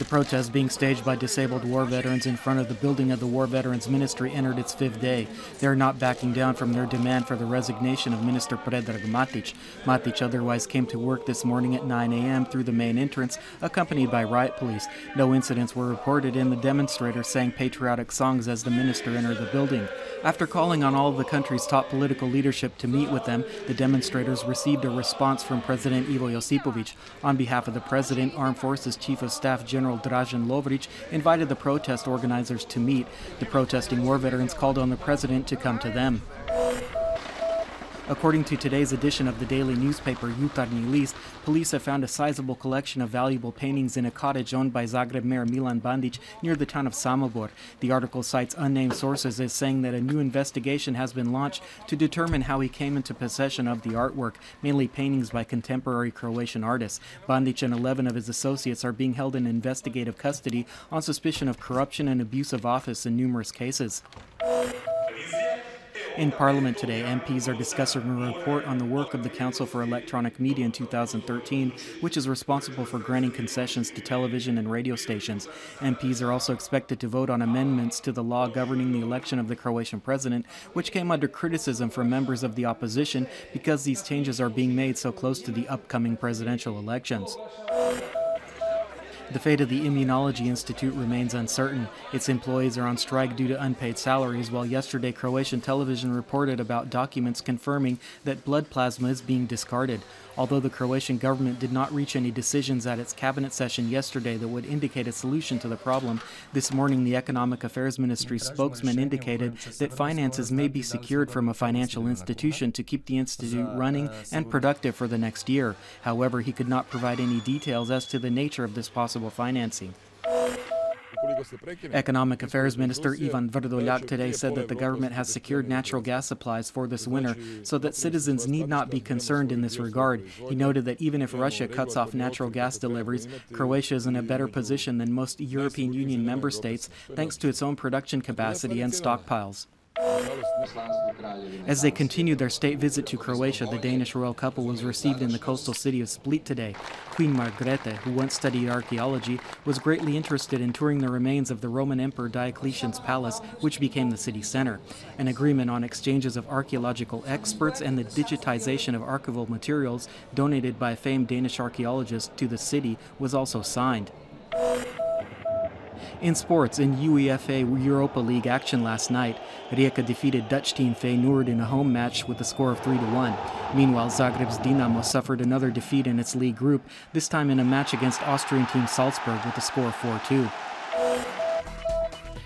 protest being staged by disabled war veterans in front of the building of the War Veterans Ministry entered its fifth day. They are not backing down from their demand for the resignation of Minister Predrag Matic. Matic otherwise came to work this morning at 9 a.m. through the main entrance, accompanied by riot police. No incidents were reported, and the demonstrators sang patriotic songs as the minister entered the building. After calling on all of the country's top political leadership to meet with them, the demonstrators received a response from President Ivo Josipovic. On behalf of the President, Armed Forces Chief of Staff General Dražen Lovrić invited the protest organizers to meet. The protesting war veterans called on the President to come to them. According to today's edition of the daily newspaper Jutarnji List, police have found a sizable collection of valuable paintings in a cottage owned by Zagreb Mayor Milan Bandic near the town of Samobor. The article cites unnamed sources as saying that a new investigation has been launched to determine how he came into possession of the artwork, mainly paintings by contemporary Croatian artists. Bandic and 11 of his associates are being held in investigative custody on suspicion of corruption and abuse of office in numerous cases. In Parliament today, MPs are discussing a report on the work of the Council for Electronic Media in 2013, which is responsible for granting concessions to television and radio stations. MPs are also expected to vote on amendments to the law governing the election of the Croatian president, which came under criticism from members of the opposition because these changes are being made so close to the upcoming presidential elections. The fate of the Immunology Institute remains uncertain. Its employees are on strike due to unpaid salaries, while yesterday Croatian television reported about documents confirming that blood plasma is being discarded. Although the Croatian government did not reach any decisions at its cabinet session yesterday that would indicate a solution to the problem, this morning the Economic Affairs Ministry spokesman indicated that finances may be secured from a financial institution to keep the institute running and productive for the next year. However, he could not provide any details as to the nature of this possible financing. Economic Affairs Minister Ivan Vrdoljak today said that the government has secured natural gas supplies for this winter so that citizens need not be concerned in this regard. He noted that even if Russia cuts off natural gas deliveries, Croatia is in a better position than most European Union member states thanks to its own production capacity and stockpiles. As they continued their state visit to Croatia, the Danish royal couple was received in the coastal city of Split today. Queen Margrethe, who once studied archaeology, was greatly interested in touring the remains of the Roman Emperor Diocletian's palace, which became the city center. An agreement on exchanges of archaeological experts and the digitization of archival materials donated by a famed Danish archaeologist to the city was also signed. In sports, in UEFA Europa League action last night, Rijeka defeated Dutch team Feyenoord in a home match with a score of 3-1. Meanwhile, Zagreb's Dinamo suffered another defeat in its league group, this time in a match against Austrian team Salzburg with a score of 4-2.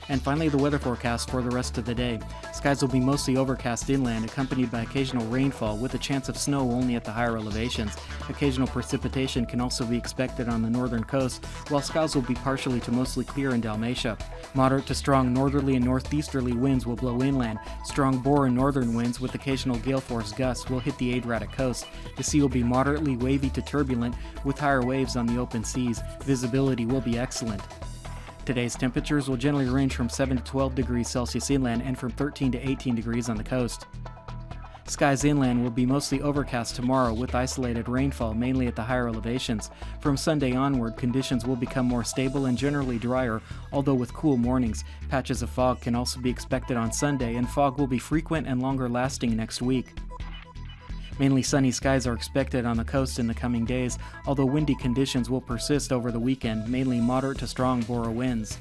And finally, the weather forecast for the rest of the day. Skies will be mostly overcast inland, accompanied by occasional rainfall, with a chance of snow only at the higher elevations. Occasional precipitation can also be expected on the northern coast, while skies will be partially to mostly clear in Dalmatia. Moderate to strong northerly and northeasterly winds will blow inland. Strong bore and northern winds with occasional gale-force gusts will hit the Adriatic coast. The sea will be moderately wavy to turbulent, with higher waves on the open seas. Visibility will be excellent. Today's temperatures will generally range from 7 to 12 degrees Celsius inland and from 13 to 18 degrees on the coast. Skies inland will be mostly overcast tomorrow with isolated rainfall mainly at the higher elevations. From Sunday onward, conditions will become more stable and generally drier, although with cool mornings. Patches of fog can also be expected on Sunday, and fog will be frequent and longer lasting next week. Mainly sunny skies are expected on the coast in the coming days, although windy conditions will persist over the weekend, mainly moderate to strong bore winds.